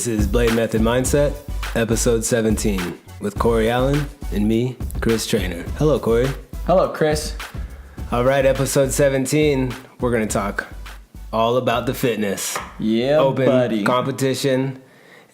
This is Blade Method Mindset, episode 17, with Corey Allen and me, Chris Trainer. Hello, Corey. Hello, Chris. All right, episode 17, we're going to talk all about the fitness. Yeah, Open buddy. competition,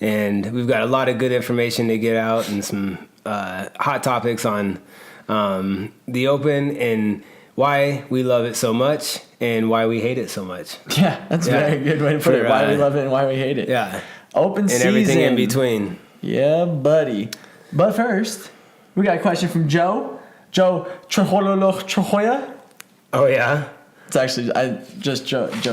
and we've got a lot of good information to get out and some hot topics on the Open and why we love it so much and why we hate it so much. Yeah, that's a very good way to put it. Why we love it and why we hate it. Yeah. Open and season. And everything in between. Yeah, buddy. But first, we got a question from Joe. Joe Troya. Oh, yeah? It's actually Joe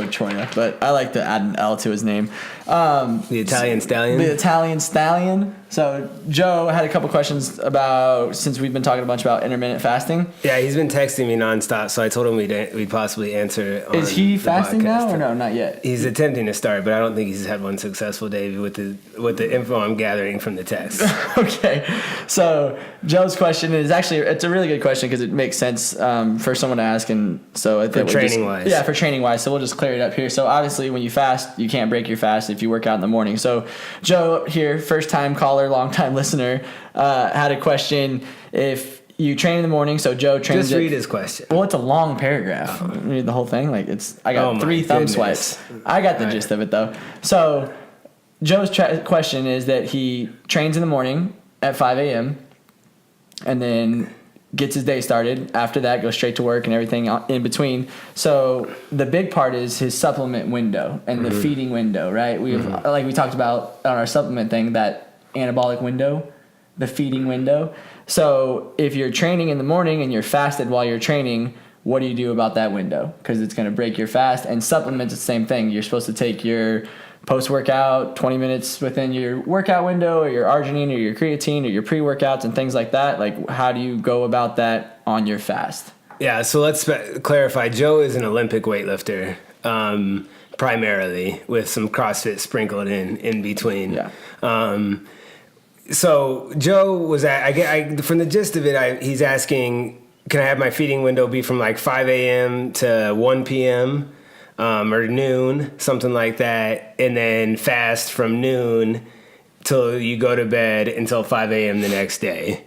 Troya, but I like to add an L to his name. The Italian Stallion? The Italian Stallion. So Joe had a couple questions about, since we've been talking a bunch about intermittent fasting. Yeah, he's been texting me nonstop, so I told him we'd possibly answer it on Is he the fasting podcast. now or no? Not yet. He's attempting to start, but I don't think he's had one successful day with the info I'm gathering from the text. Okay, so Joe's question is actually, it's a really good question because it makes sense for someone to ask, and so I think for training wise. Yeah, for training wise. So we'll just clear it up here. So obviously, when you fast, you can't break your fast if you work out in the morning. So Joe here, first time caller, long time listener, had a question. If you train in the morning, so Joe trains. Just read his question. Well, it's a long paragraph. Read the whole thing. Like I got 3 thumb swipes. I got the gist of it though. So Joe's question is that he trains in the morning at 5 a.m. and then gets his day started. After that, goes straight to work and everything in between. So the big part is his supplement window and the feeding window, right? We've like we talked about on our supplement thing, that anabolic window, the feeding window. So if you're training in the morning and you're fasted while you're training, what do you do about that window? Because it's going to break your fast. And supplements, the same thing. You're supposed to take your post-workout 20 minutes within your workout window, or your arginine or your creatine or your pre-workouts and things like that. Like, how do you go about that on your fast? Yeah, so let's clarify. Joe is an Olympic weightlifter, primarily, with some CrossFit sprinkled in between. Yeah. So Joe was from the gist of it, he's asking, can I have my feeding window be from like 5 a.m. to 1 p.m. Or noon, something like that, and then fast from noon till you go to bed until 5 a.m. the next day.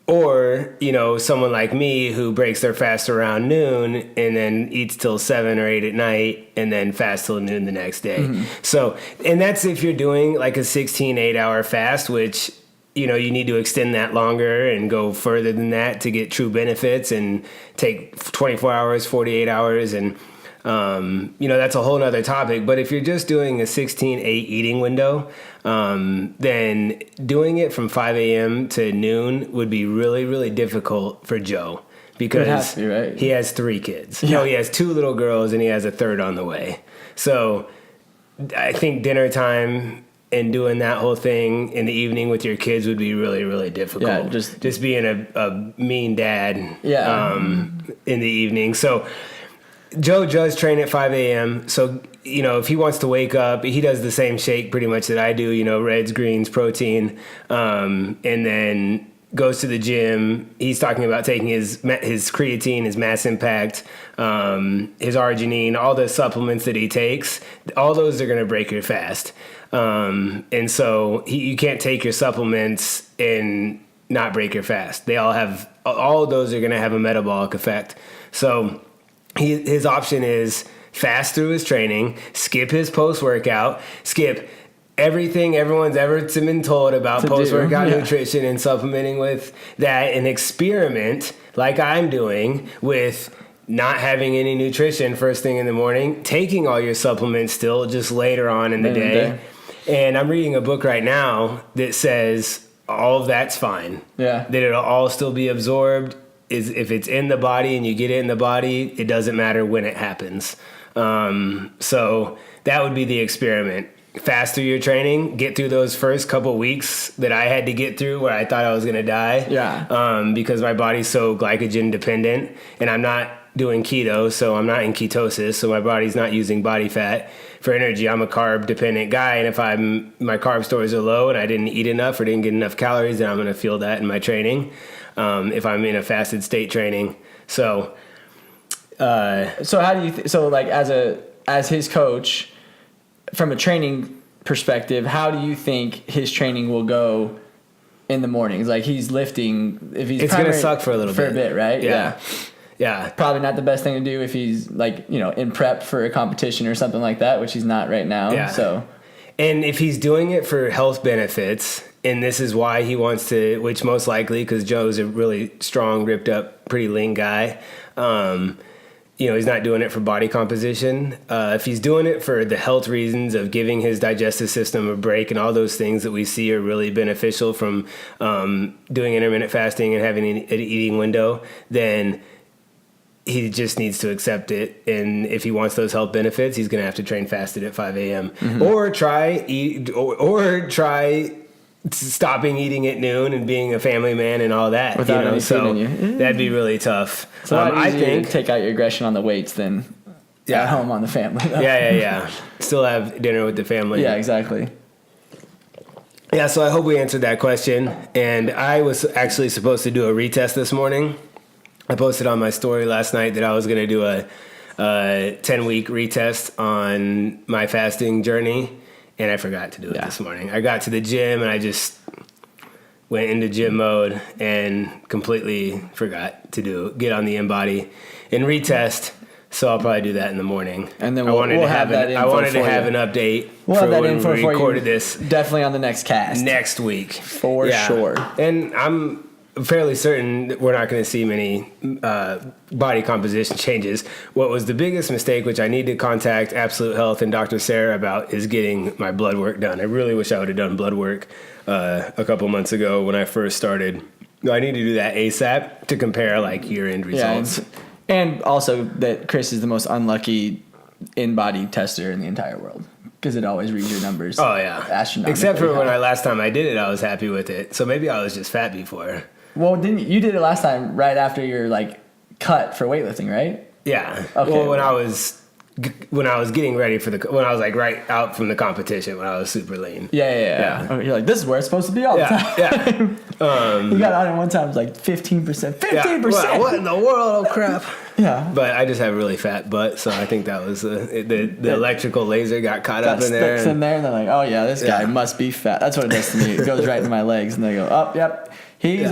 Or, someone like me who breaks their fast around noon and then eats till 7 or 8 at night and then fast till noon the next day. Mm-hmm. So, and that's if you're doing like a 16 8-hour fast, which, you need to extend that longer and go further than that to get true benefits and take 24 hours, 48 hours. And, that's a whole nother topic. But if you're just doing a 16-8 eating window, then doing it from 5 a.m. to noon would be really, really difficult for Joe because he has 3 kids. Yeah. He has 2 little girls and he has a third on the way. So I think dinner time and doing that whole thing in the evening with your kids would be really, really difficult. Yeah, just being a mean dad in the evening. So Joe does train at 5 a.m. So, if he wants to wake up, he does the same shake pretty much that I do, reds, greens, protein, and then goes to the gym. He's talking about taking his creatine, his mass impact, his arginine, all the supplements that he takes. All those are going to break your fast. And so you can't take your supplements and not break your fast. All of those are going to have a metabolic effect. So his option is fast through his training, skip his post-workout, skip everything everyone's ever been told about post-workout nutrition and supplementing with that, and experiment like I'm doing with not having any nutrition first thing in the morning, taking all your supplements still just later on in the day. And I'm reading a book right now that says all of that's fine. Yeah. That it'll all still be absorbed. If it's in the body and you get it in the body, it doesn't matter when it happens. So that would be the experiment. Fast through your training, get through those first couple weeks that I had to get through where I thought I was going to die. Yeah. Because my body's so glycogen dependent and I'm not doing keto, so I'm not in ketosis, so my body's not using body fat for energy. I'm a carb dependent guy, and if my carb stores are low and I didn't eat enough or didn't get enough calories, then I'm going to feel that in my training. If I'm in a fasted state training. So how do you so like as his coach, from a training perspective, how do you think his training will go in the mornings? Like he's lifting, if he's it's gonna suck for a bit, right? Yeah. Probably not the best thing to do if he's like, in prep for a competition or something like that, which he's not right now. Yeah. So, and if he's doing it for health benefits, and this is why he wants to, which most likely because Joe's a really strong, ripped up, pretty lean guy. He's not doing it for body composition. If he's doing it for the health reasons of giving his digestive system a break and all those things that we see are really beneficial from doing intermittent fasting and having an eating window, then he just needs to accept it. And if he wants those health benefits, he's going to have to train fasted at 5 a.m. Or try stopping eating at noon and being a family man and all that. Without any food in you. That'd be really tough. So I think to take out your aggression on the weights than at home on the family. Though. Yeah. Still have dinner with the family. Yeah, exactly. Yeah, so I hope we answered that question. And I was actually supposed to do a retest this morning. I posted on my story last night that I was going to do a 10-week retest on my fasting journey. And I forgot to do it this morning. I got to the gym and I just went into gym mode and completely forgot to get on the InBody and retest. So I'll probably do that in the morning. And then we'll have an update for when we recorded this. Definitely on the next cast. Next week. For sure. And I'm fairly certain that we're not going to see many body composition changes. What was the biggest mistake, which I need to contact Absolute Health and Dr. Sarah about, is getting my blood work done. I really wish I would have done blood work a couple months ago when I first started. I need to do that ASAP to compare year-end results. Yeah, and also that Chris is the most unlucky InBody tester in the entire world. Because it always reads your numbers. Oh, yeah. Astronomically. Except for when last time I did it, I was happy with it. So maybe I was just fat before. Well, you did it last time right after your cut for weightlifting, right? Yeah. Okay. Well, when I was getting ready for when I was right out from the competition, when I was super lean. Yeah. Okay, you're like, this is where it's supposed to be all the time. Yeah. You got on it one time, it was like 15%. 15%. Yeah. What in the world? Oh, crap. Yeah. But I just have a really fat butt, so I think that was the electrical laser got caught up in there. Sticks in there, and they're like, oh, yeah, this guy must be fat. That's what it does to me. It goes right into my legs, and they go, oh, yep. He's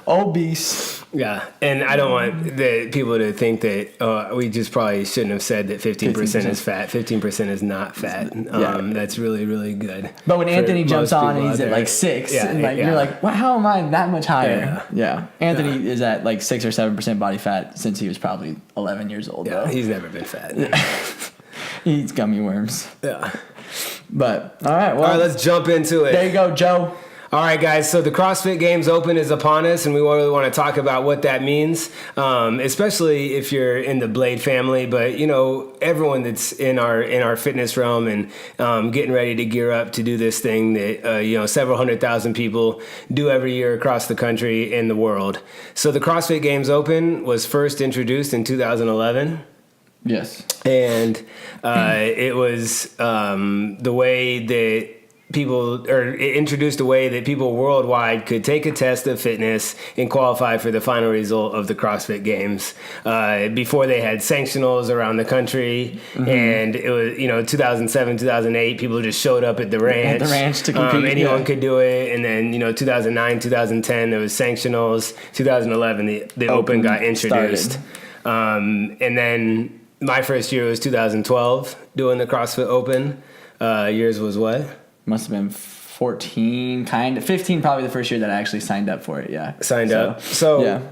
obese. Yeah, and I don't want the people to think that we just probably shouldn't have said that 15% is fat. 15% is not fat. That's really, really good. But when Anthony jumps on and he's at 6, and you're like, well, how am I that much higher? Yeah. Anthony is at 6 or 7% body fat since he was probably 11 years old. Yeah, though. he's never been fat. He eats gummy worms. Yeah. But, all right, well. All right, let's jump into it. There you go, Joe. All right, guys, so the CrossFit Games Open is upon us, and we really want to talk about what that means, especially if you're in the Blade family. But, everyone that's in our fitness realm and getting ready to gear up to do this thing that, several 100,000 people do every year across the country and the world. So the CrossFit Games Open was first introduced in 2011. Yes. And it was the way that it introduced a way that people worldwide could take a test of fitness and qualify for the final result of the CrossFit Games. Before they had sanctionals around the country, and it was 2007, 2008, people just showed up at the ranch. At the ranch to compete. Anyone could do it, and then 2009, 2010, there was sanctionals. 2011, the Open got introduced, and then my first year was 2012 doing the CrossFit Open. Yours was what? Must have been 14, 15, probably the first year that I actually signed up for it. Yeah. Signed up. So,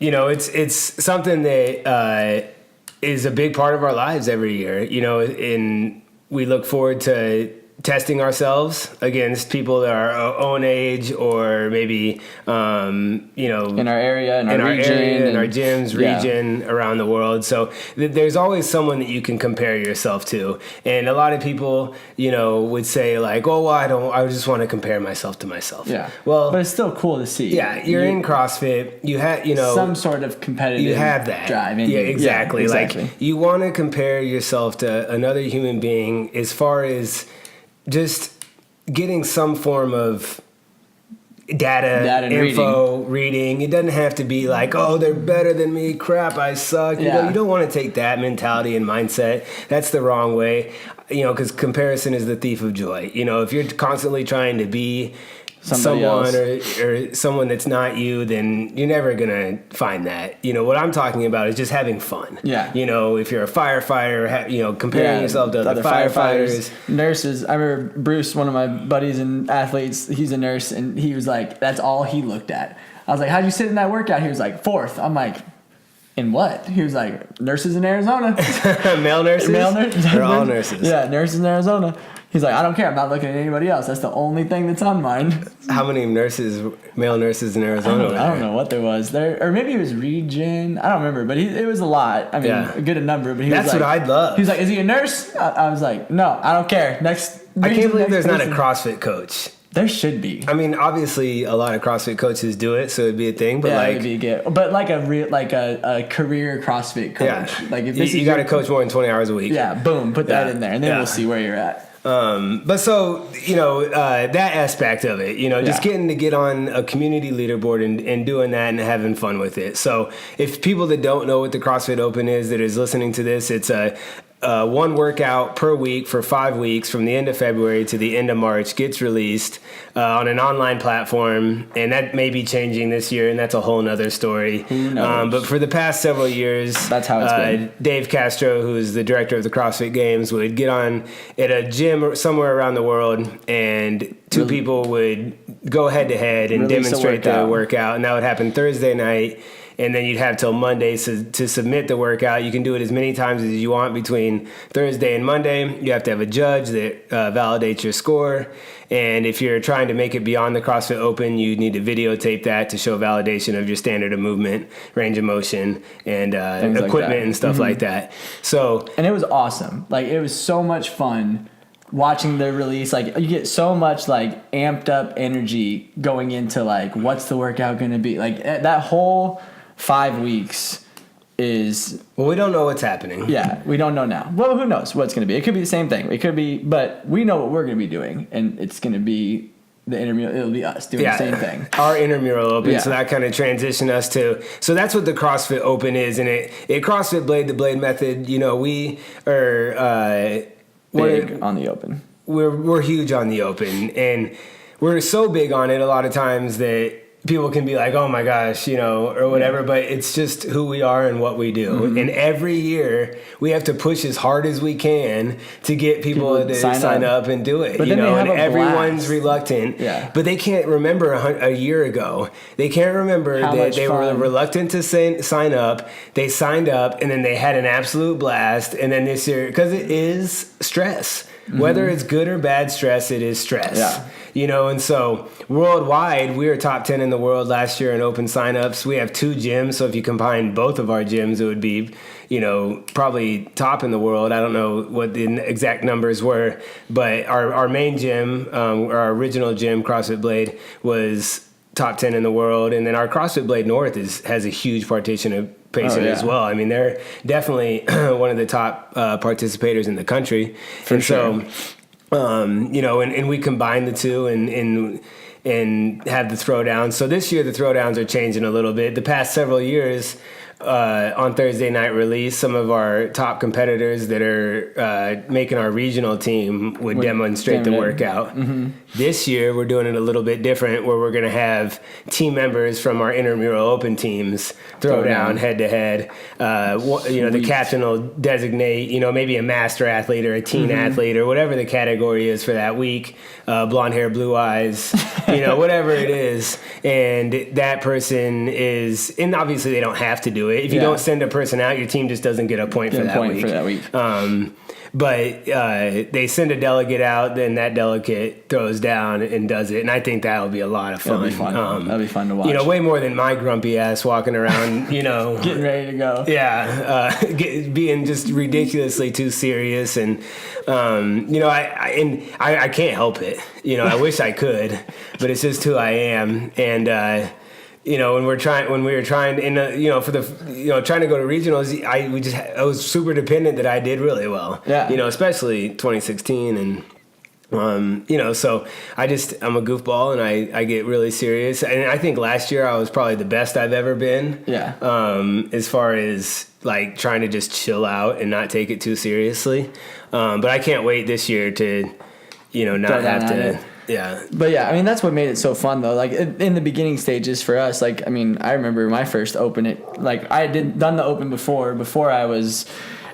it's something that is a big part of our lives every year, and we look forward to testing ourselves against people that are our own age or maybe, in our area, in our gyms, region around the world. So there's always someone that you can compare yourself to. And a lot of people, would say I just want to compare myself to myself. Yeah. Well, but it's still cool to see. Yeah. You're in CrossFit. You have, some sort of competitive you have that drive in you. Exactly. Yeah, exactly. You want to compare yourself to another human being as far as just getting some form of data info, reading. It doesn't have to be they're better than me. Crap, I suck. You don't want to take that mentality and mindset. That's the wrong way. because comparison is the thief of joy. If you're constantly trying to be Somebody someone else. or someone that's not you, then you're never gonna find that. What I'm talking about is just having fun. Yeah. If you're a firefighter, comparing yourself to other firefighters, nurses. I remember Bruce, one of my buddies and athletes. He's a nurse, and he was like, "That's all he looked at." I was like, "How'd you sit in that workout?" He was like, "4th." I'm like, "In what?" He was like, "Nurses in Arizona." Male nurses. Or all nurses. Yeah, nurses in Arizona. He's like, "I don't care. I'm not looking at anybody else. That's the only thing that's on mine." How many male nurses in Arizona? I don't know what there was there, or maybe it was Regen. I don't remember, but it was a lot. I mean, a good number. But that's what I'd love. He was like, "Is he a nurse?" I was like, "No, I don't care." Next. I can't believe there's not a CrossFit coach. There should be. I mean, obviously, a lot of CrossFit coaches do it, so it'd be a thing. But it'd be good. But like a career CrossFit coach. Yeah. Like if this you got to coach more than 20 hours a week. Yeah, boom, put that in there, and then we'll see where you're at. But so, that aspect of it, just getting to get on a community leaderboard and doing that and having fun with it. So if people that don't know what the CrossFit Open is, that is listening to this, it's a one workout per week for 5 weeks from the end of February to the end of March gets released on an online platform, and that may be changing this year, and that's a whole nother story. Who knows? But for the past several years, that's how it's been. Dave Castro, who is the director of the CrossFit Games, would get on at a gym somewhere around the world, and two people would go head to head and demonstrate the workout, and that would happen Thursday night. And then you'd have till Monday to submit the workout. You can do it as many times as you want between Thursday and Monday. You have to have a judge that validates your score. And if you're trying to make it beyond the CrossFit Open, you need to videotape that to show validation of your standard of movement, range of motion, and equipment and stuff like that. So, and it was awesome. Like, it was so much fun watching the release. Like, you get so much like amped up energy going into like, what's the workout going to be? Like, that whole 5 weeks is... Well, we don't know what's happening. Yeah, we don't know now. Well, who knows what's going to be? It could be the same thing. It could be... But we know what we're going to be doing, and it's going to be the intramural... It'll be us doing the same thing. Our intramural open, so that kind of transitioned us to... So that's what the CrossFit Open is, and it CrossFit Blade, the Blade method, we are... big on the open. We're huge on the open, and we're so big on it a lot of times that people can be like, oh my gosh, or whatever, but it's just who we are and what we do. And every year we have to push as hard as we can to get people to sign up and do it. But and everyone's reluctant, but they can't remember a year ago. They can't remember that they were reluctant to sign up. They signed up, and then they had an absolute blast. And then this year, because it is stress. Whether it's good or bad stress, it is stress. And so worldwide, we were top 10 in the world last year in open signups. We have 2 gyms, so if you combine both of our gyms, it would be, probably top in the world. I don't know what the exact numbers were, but our main gym, our original gym, CrossFit Blade, was top 10 in the world, and then our CrossFit Blade North has a huge participation as well. I mean, they're definitely one of the top participators in the country. For sure. So, and we combine the two and have the throwdowns. So this year the throwdowns are changing a little bit. The past several years, on Thursday night release, some of our top competitors that are making our regional team would demonstrate the workout. This year, we're doing it a little bit different, where we're going to have team members from our intramural open teams throw down head to head. The captain will designate, maybe a master athlete or a teen athlete or whatever the category is for that week. Blonde hair, blue eyes, whatever it is. And that person is, and obviously they don't have to do it. If you don't send a person out, your team just doesn't get a point for that week. But they send a delegate out, then that delegate throws down and does it, and I think that'll be a lot of fun. That'll be fun to watch. Way more than my grumpy ass walking around, getting ready to go. Yeah, being just ridiculously too serious, and I can't help it. I wish I could, but it's just who I am, and. When we were trying, trying to go to regionals, I was super dependent that I did really well. Yeah. Especially 2016 and So I'm a goofball and I get really serious. And I think last year I was probably the best I've ever been. Yeah. As far as like trying to just chill out and not take it too seriously. But I can't wait this year to, not have to. Yeah. But yeah, I mean, that's what made it so fun though. Like in the beginning stages for us, like, I mean, I remember my first open, I had done the open before I was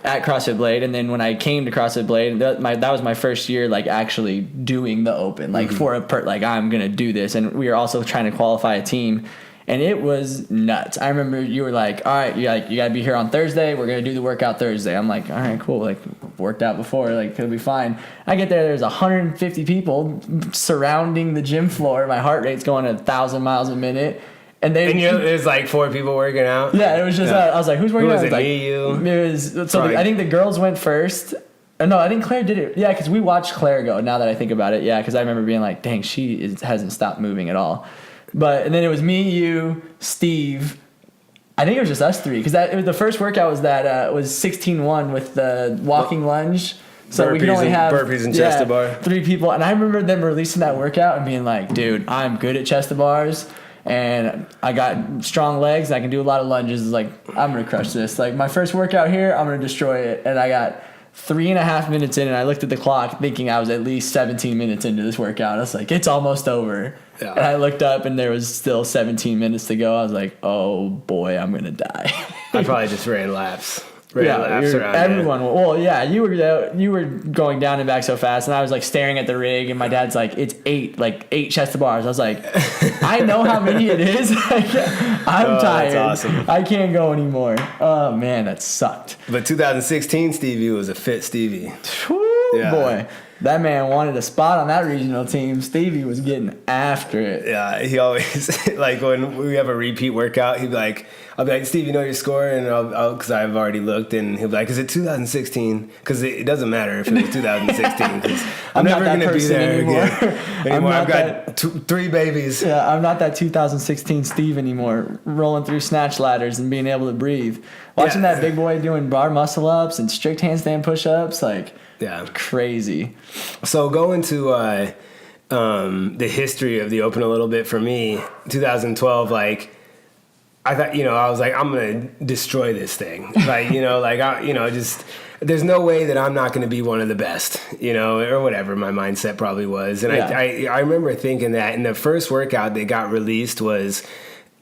at CrossFit Blade, and then when I came to CrossFit Blade, that was my first year like actually doing the open, like I'm gonna do this, and we were also trying to qualify a team, and it was nuts. I remember you were like, all right, you gotta be here on Thursday. We're gonna do the workout Thursday. I'm like, all right, cool. Like worked out before, like it'll be fine. I get there, there's 150 people surrounding the gym floor. My heart rate's going 1,000 miles a minute. And there's like 4 people working out. Yeah, it was just I was like, who's working out? Was it? Me, you? It was I think the girls went first. No, I think Claire did it. Yeah, because we watched Claire go. Now that I think about it, yeah, because I remember being like, dang, hasn't stopped moving at all. And then it was me, you, Steve. I think it was just us 3 because it was the first workout was 16-1 with the walking lunge. So we could only have burpees and chest to bar. 3 people, and I remember them releasing that workout and being like, dude, I'm good at chest to bars. And I got strong legs. I can do a lot of lunges. It's like, I'm going to crush this. Like, my first workout here, I'm going to destroy it. And I got 3.5 minutes in, and I looked at the clock thinking I was at least 17 minutes into this workout. I was like, it's almost over. Yeah. And I looked up, and there was still 17 minutes to go. I was like, oh, boy, I'm going to die. I probably just ran laps. Everyone. Well, yeah, you were going down and back so fast, and I was like staring at the rig, and my dad's like, "It's 8 chest to bars." I was like, "I know how many it is. I'm tired. That's awesome. I can't go anymore." Oh man, that sucked. But 2016 Stevie was a fit Stevie. Yeah. Boy, that man wanted a spot on that regional team. Stevie was getting after it. Yeah, he always like when we have a repeat workout, he'd be like, I'll be like, Steve, you know your score? And I'll because I've already looked, and he'll be like, is it 2016? Because it doesn't matter if it was 2016 because I'm never going to be there anymore. I've got 3 babies. Yeah, I'm not that 2016 Steve anymore, rolling through snatch ladders and being able to breathe. Watching that big boy doing bar muscle ups and strict handstand push ups, crazy. So going to the history of the Open a little bit for me, 2012, I thought, I was like, I'm going to destroy this thing. There's no way that I'm not going to be one of the best, or whatever my mindset probably was. And I remember thinking that, and the first workout that got released was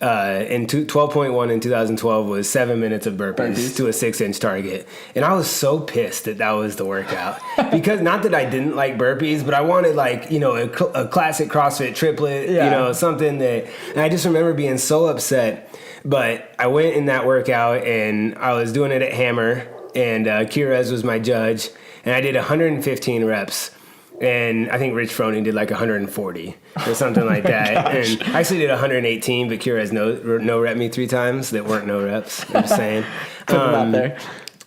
in 12.1 in 2012 was 7 minutes of burpees to a 6-inch target. And I was so pissed that was the workout because not that I didn't like burpees, but I wanted a classic CrossFit triplet, something that, and I just remember being so upset. But I went in that workout, and I was doing it at Hammer, and Kirez was my judge, and I did 115 reps. And I think Rich Froning did 140 or something like that. And I actually did 118, but Kirez no rep me 3 times that weren't no reps. I'm just saying. Took them out there.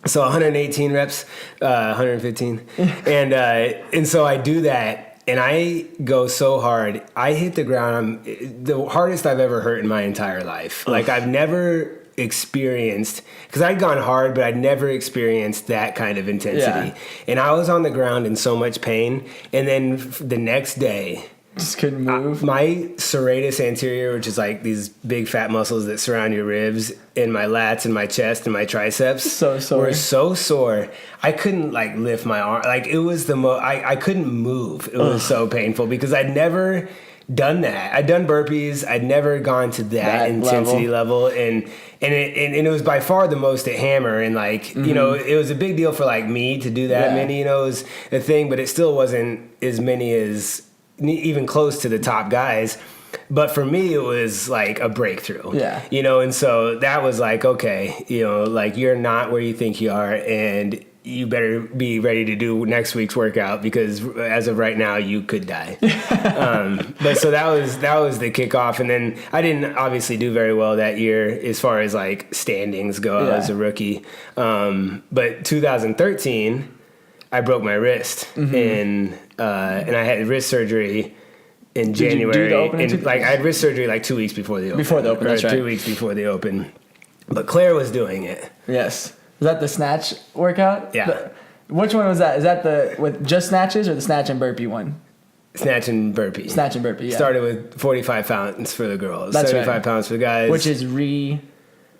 So 118 reps, 115. And so I do that. And I go so hard. I hit the ground. The hardest I've ever hurt in my entire life. I've never experienced, because I'd gone hard, but I'd never experienced that kind of intensity. Yeah. And I was on the ground in so much pain. And then the next day, just couldn't move. My serratus anterior, which is these big fat muscles that surround your ribs, and my lats and my chest and my triceps were so sore. I couldn't lift my arm. It was I couldn't move. It was so painful because I'd never done that. I'd done burpees. I'd never gone to that intensity level. And it was by far the most at Hammer. And it was a big deal for me to do that many, it was a thing, but it still wasn't as many as even close to the top guys. But for me, it was a breakthrough. Yeah. And so that was okay, you're not where you think you are, and you better be ready to do next week's workout because as of right now, you could die. But so that was the kickoff. And then I didn't obviously do very well that year as far as standings go. I was a rookie. But 2013, I broke my wrist and I had wrist surgery in January. Did you do the Open? I had wrist surgery 2 weeks before the Open. Before the Open, that's right. 3 weeks before the Open. But Claire was doing it. Yes. Was that the snatch workout? Yeah. Which one was that? Is that with just snatches or the snatch and burpee one? Snatch and burpee. Yeah. Started with 45 pounds for the girls. That's 75 pounds for the guys. Which is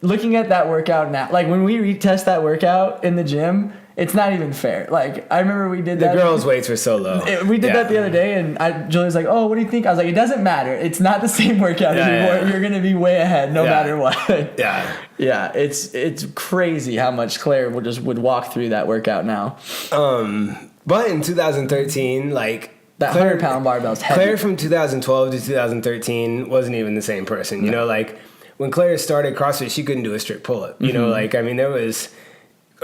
looking at that workout now, like when we retest that workout in the gym, it's not even fair. Like, I remember we did that. The girls' weights were so low. We did that the other day, and Julia's like, oh, what do you think? I was like, it doesn't matter. It's not the same workout anymore. Yeah. You're going to be way ahead no matter what. Yeah. Yeah, it's crazy how much Claire would walk through that workout now. But in 2013, like... That 100-pound barbell's heavy. Claire from 2012 to 2013 wasn't even the same person. You know, like, when Claire started CrossFit, she couldn't do a strict pull-up. You know, like, I mean,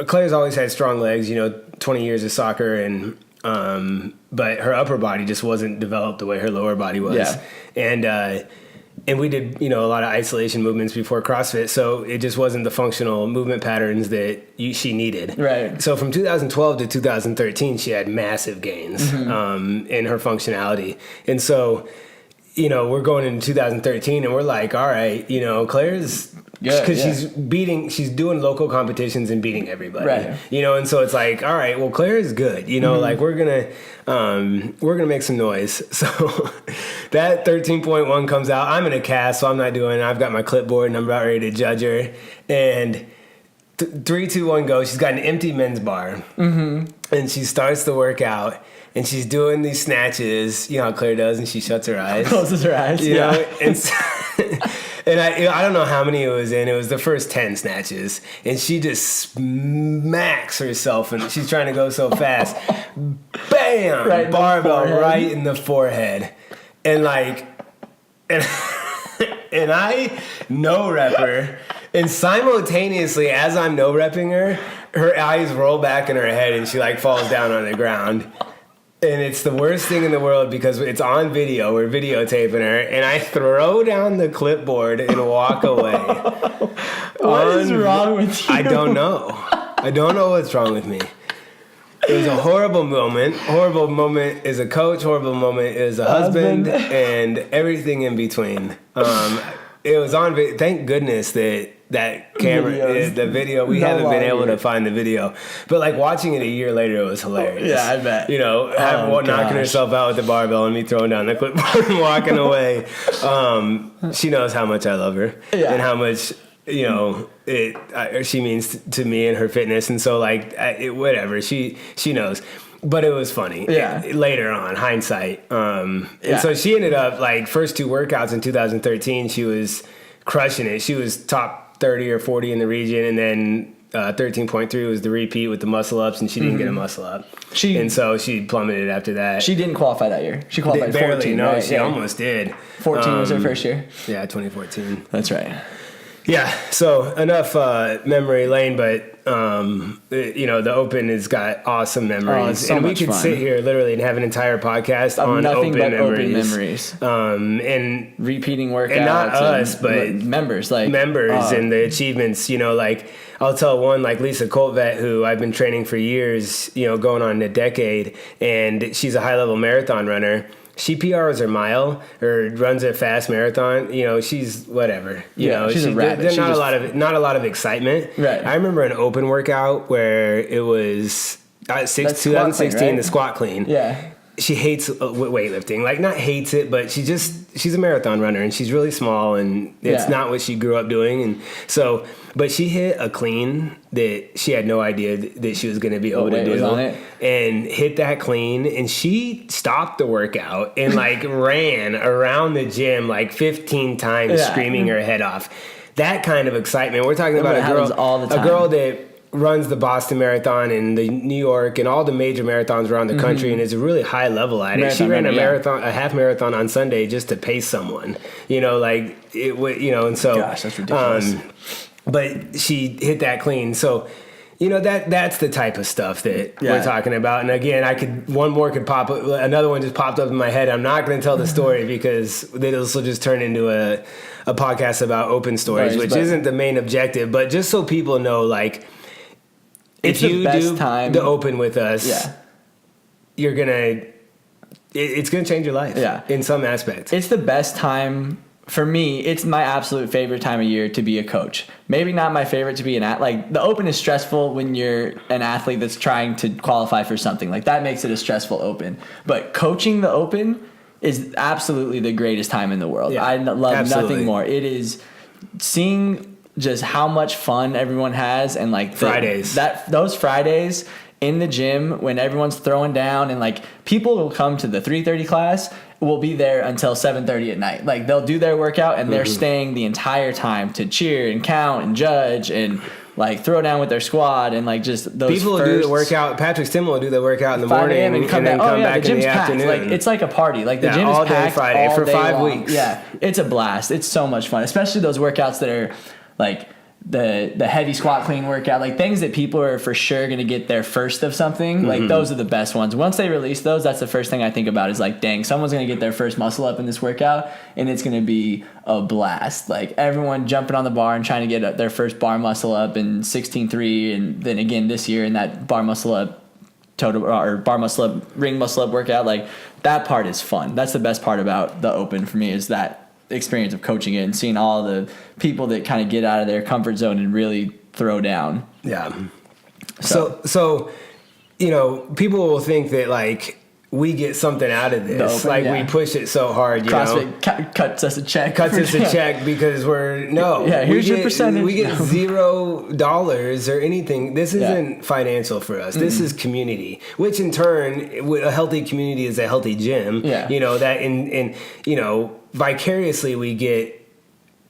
Claire's always had strong legs, 20 years of soccer, and but her upper body just wasn't developed the way her lower body was. Yeah. And we did, a lot of isolation movements before CrossFit, so it just wasn't the functional movement patterns that she needed. Right. So from 2012 to 2013, she had massive gains in her functionality. And so, we're going into 2013, and we're like, all right, Claire's... Because she's doing local competitions and beating everybody, right? And so it's like, all right, well, Claire is good, like we're gonna make some noise. So that 13.1 comes out. I'm in a cast, so I'm not doing it. I've got my clipboard and I'm about ready to judge her. And 3, 2, 1, go. She's got an empty men's bar, and she starts the workout. And she's doing these snatches, how Claire does, and she shuts her eyes. Closes her eyes, you know? And, and I don't know how many it was in. It was the first 10 snatches. And she just smacks herself, and she's trying to go so fast. Bam! Right barbell right in the forehead. And and I no-rep her. And simultaneously, as I'm no-repping her eyes roll back in her head, and she falls down on the ground. And it's the worst thing in the world because it's on video. We're videotaping her. And I throw down the clipboard and walk away. What is wrong with you? I don't know. I don't know what's wrong with me. It was a horrible moment. Horrible moment as a coach. Horrible moment as a husband. And everything in between. It was on video. Thank goodness that camera, the video, we haven't been able to find the video. But watching it a year later, it was hilarious. Yeah, I bet. Knocking herself out with the barbell and me throwing down the clipboard and walking away. She knows how much I love her and how much, she means to me and her fitness. And so whatever, she knows. But it was funny. Yeah. Later on, hindsight. And so she ended up first 2 workouts in 2013, she was crushing it. She was top 30 or 40 in the region, and then 13.3 was the repeat with the muscle ups, and she didn't get a muscle up. And so she plummeted after that. She didn't qualify that year. She qualified barely, 14. No, right? she almost did. 14 was her first year. Yeah, 2014. That's right. Yeah, so enough memory lane, but the Open has got awesome memories, so and we much could fun. sit here literally and have an entire podcast on nothing open but memories. Open memories. And repeating workouts, and not us, but members, and the achievements. I'll tell one Lisa Coltvet, who I've been training for years, going on a decade, and she's a high level marathon runner. She PRs her mile or runs a fast marathon. She's whatever. She's a rabbit. There's not a lot of excitement. Right. I remember an open workout where it was 2016, the squat clean. Yeah. She hates weightlifting. Not hates it, but she's a marathon runner, and she's really small, and it's not what she grew up doing. And so, but she hit a clean that she had no idea that she was going to be able to do. Was on it? And hit that clean, and she stopped the workout and ran around the gym 15 times, screaming her head off. That kind of excitement. We're talking about a girl that runs the Boston Marathon and the New York and all the major marathons around the country, and is a really high level at it. She ran a half marathon on Sunday just to pace someone, and so. Gosh, that's ridiculous. But she hit that clean, so. That's the type of stuff that we're talking about. And again, another one just popped up in my head. I'm not going to tell the story because this will just turn into a podcast about open stories, which isn't the main objective. But just so people know, if you do the Open with us, it's gonna change your life. Yeah. In some aspects. It's the best time for me, it's my absolute favorite time of year to be a coach. Maybe not my favorite to be an athlete. Like, the Open is stressful when you're an athlete that's trying to qualify for something. Like, that makes it a stressful Open. But coaching the Open is absolutely the greatest time in the world. Yeah, I love absolutely. nothing more. It is seeing just how much fun everyone has, and like Fridays. Those Fridays in the gym when everyone's throwing down, and like people will come to the 3:30 class, will be there until 7:30 at night. Like, they'll do their workout and they're staying the entire time to cheer and count and judge and like throw down with their squad, and like just those people will do the workout. Patrick Stim will do the workout in the morning and come back. The gym's packed. Afternoon. Like, it's like a party. Like, the gym is all day packed Friday all for day 5 long. weeks. Yeah, it's a blast. It's so much fun, especially those workouts that are like the heavy squat clean workout, like things that people are for sure going to get their first of something. Like, those are the best ones. Once they release those, that's the first thing I think about is like, dang, someone's going to get their first muscle up in this workout, and it's going to be a blast. Like, everyone jumping on the bar and trying to get their first bar muscle up in 16.3, and then again this year in that bar muscle up total or bar muscle up ring muscle up workout. Like, that part is fun. That's the best part about the Open for me, is that experience of coaching it and seeing all the people that kind of get out of their comfort zone and really throw down. Yeah. So you know, people will think that like we get something out of this. Open, we push it so hard, CrossFit cuts us a check. Because here's your percentage. We get $0 or anything. This isn't financial for us. This is community, which in turn, a healthy community is a healthy gym. Yeah. You know, that in vicariously we get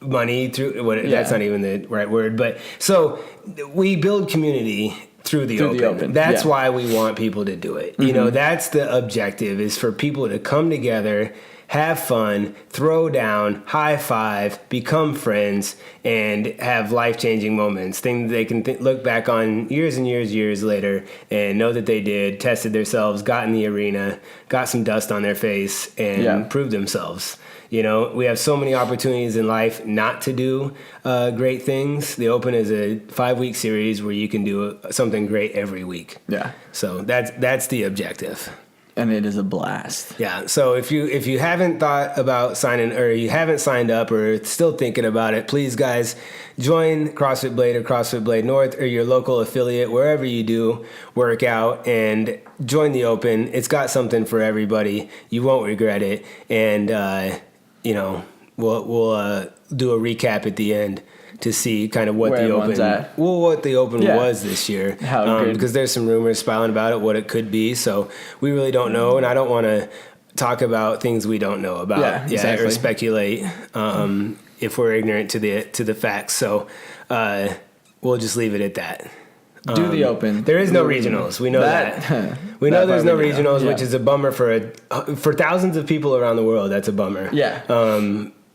money through that's not even the right word, but so we build community through the Open. That's why we want people to do it. You know, that's the objective, is for people to come together, have fun, throw down, high five, become friends, and have life-changing moments. Things they can look back on years and years later and know that they did, tested themselves, got in the arena, got some dust on their face, and proved themselves. You know, we have so many opportunities in life not to do great things. The Open is a 5-week series where you can do something great every week. Yeah. So that's the objective. And it is a blast. Yeah. So if you haven't thought about signing, or you haven't signed up or still thinking about it, please, guys, join CrossFit Blade or CrossFit Blade North or your local affiliate, wherever you do work out, and join the Open. It's got something for everybody. You won't regret it. And, we'll do a recap at the end to see kind of what the Open was this year. Because there's some rumors spouting about it, what it could be. So we really don't know, and I don't want to talk about things we don't know about. Or speculate if we're ignorant to the facts. So we'll just leave it at that. Do the Open. There is no regionals. We know that. We know there's no regionals, which is a bummer for thousands of people around the world. That's a bummer. Yeah.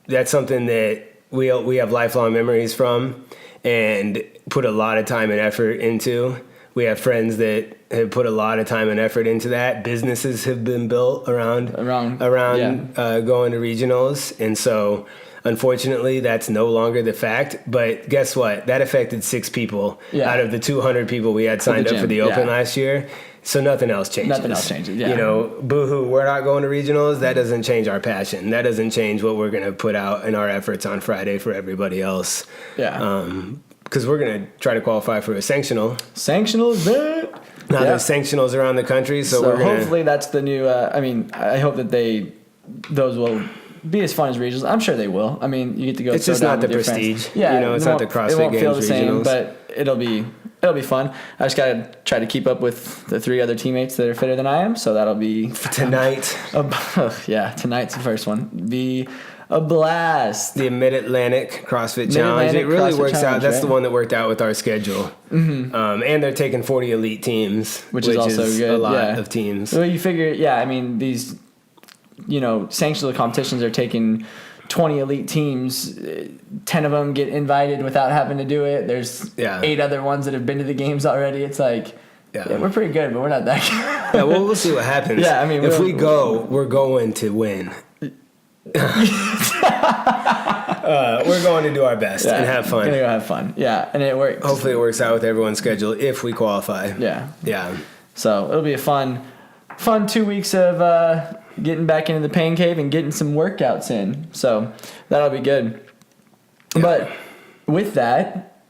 That's something that we have lifelong memories from and put a lot of time and effort into. We have friends that have put a lot of time and effort into that. Businesses have been built around going to regionals, and so unfortunately that's no longer the fact. But guess what? That affected 6 people out of the 200 people we had signed up for the Open last year. So nothing else changes. Yeah. You know, boo-hoo, we're not going to regionals. That doesn't change our passion. That doesn't change what we're going to put out in our efforts on Friday for everybody else. Yeah. Because we're going to try to qualify for a sanctional. Sanctional event. Now there's sanctionals around the country, so we're going to... hopefully that's the new... I hope that those will be as fun as regionals. I'm sure they will. I mean, you get to go... It's just not the prestige. Friends. Yeah. You know, it's not the CrossFit Games regionals. It won't feel the same, but it'll be fun. I just got to try to keep up with the 3 other teammates that are fitter than I am, so that'll be... Tonight. Tonight's the first one. Be a blast. The Mid-Atlantic CrossFit Challenge. It really works out. That's the one that worked out with our schedule. Mm-hmm. And they're taking 40 elite teams, which is also good. A lot of teams. Well, you figure, these, sanctional competitions are taking 20 elite teams. 10 of them get invited without having to do it. There's 8 other ones that have been to the games already. It's like, we're pretty good, but we're not that good. We'll see what happens. If we go, we're going to win. We're going to do our best and have fun. We're gonna go have fun. Yeah, and it works. Hopefully, it works out with everyone's schedule if we qualify. Yeah. Yeah. So it'll be a fun 2 weeks of getting back into the pain cave and getting some workouts in. So that'll be good. Yeah. But with that,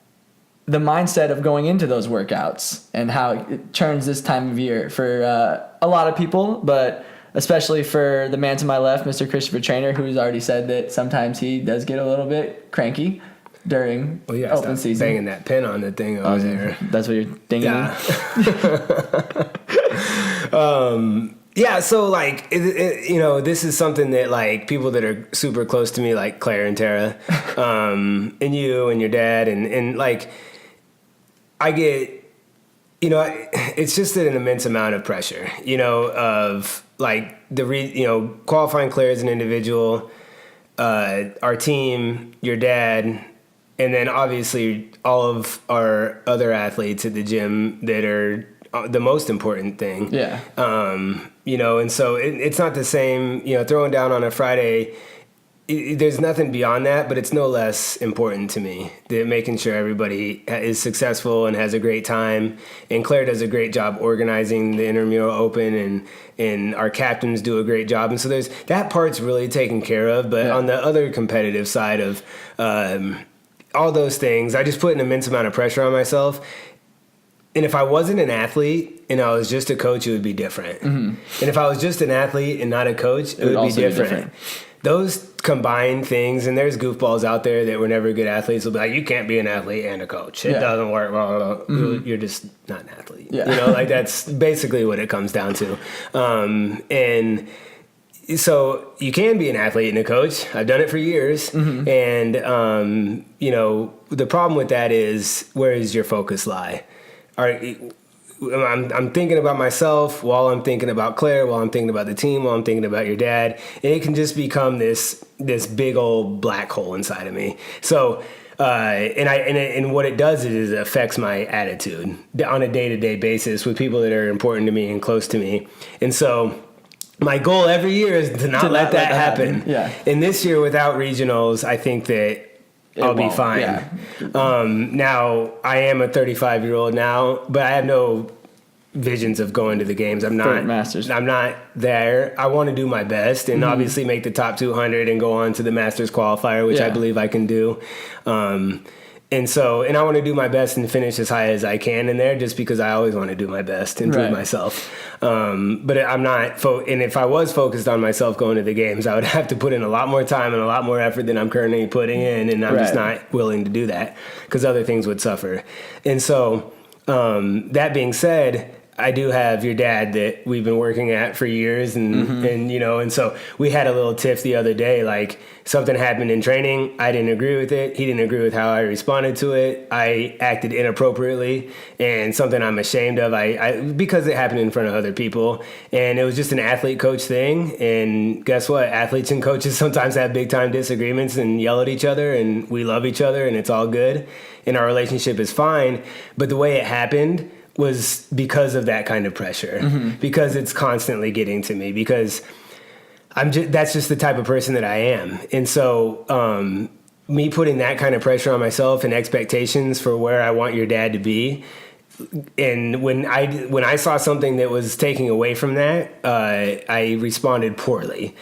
the mindset of going into those workouts and how it turns this time of year for a lot of people, but especially for the man to my left, Mr. Christopher Trainer, who's already said that sometimes he does get a little bit cranky during open season. Banging that pin on the thing over there. That's what you're thinking. Yeah. Yeah, so like this is something that like people that are super close to me, like Claire and Tara, and you and your dad, and like I get, it's just an immense amount of pressure, of like qualifying Claire as an individual, our team, your dad, and then obviously all of our other athletes at the gym that are the most important thing. Yeah. And so it's not the same, throwing down on a Friday. There's nothing beyond that, but it's no less important to me that making sure everybody is successful and has a great time. And Claire does a great job organizing the intramural open, and our captains do a great job. And so there's that part's really taken care of. But on the other competitive side of all those things, I just put an immense amount of pressure on myself. And if I wasn't an athlete and I was just a coach, it would be different. Mm-hmm. And if I was just an athlete and not a coach, it would be different. Those combined things, and there's goofballs out there that were never good athletes, will be like, you can't be an athlete and a coach. It doesn't work. Blah, blah, blah. Mm-hmm. You're just not an athlete. Yeah. Like that's basically what it comes down to. And so you can be an athlete and a coach. I've done it for years. Mm-hmm. And, the problem with that is, where does your focus lie? I'm thinking about myself while I'm thinking about Claire, while I'm thinking about the team, while I'm thinking about your dad, and it can just become this big old black hole inside of me. So, and what it does is it affects my attitude on a day-to-day basis with people that are important to me and close to me. And so my goal every year is to not let that happen. Yeah. And this year without regionals, I think that I'll be fine. Yeah. Now, I am a 35-year-old now, but I have no visions of going to the games. I'm not there. I want to do my best and obviously make the top 200 and go on to the Masters qualifier, which I believe I can do. And I want to do my best and finish as high as I can in there, just because I always want to do my best and prove myself. But I'm not, and if I was focused on myself going to the games, I would have to put in a lot more time and a lot more effort than I'm currently putting in. And I'm just not willing to do that because other things would suffer. And so that being said, I do have your dad that we've been working at for years, and so we had a little tiff the other day. Like, something happened in training, I didn't agree with it. He didn't agree with how I responded to it. I acted inappropriately, and something I'm ashamed of. Because it happened in front of other people, and it was just an athlete coach thing. And guess what? Athletes and coaches sometimes have big time disagreements and yell at each other, and we love each other, and it's all good, and our relationship is fine. But the way it happened was because of that kind of pressure, because it's constantly getting to me, because that's just the type of person that I am. And so me putting that kind of pressure on myself and expectations for where I want your dad to be, and when I saw something that was taking away from that, I responded poorly.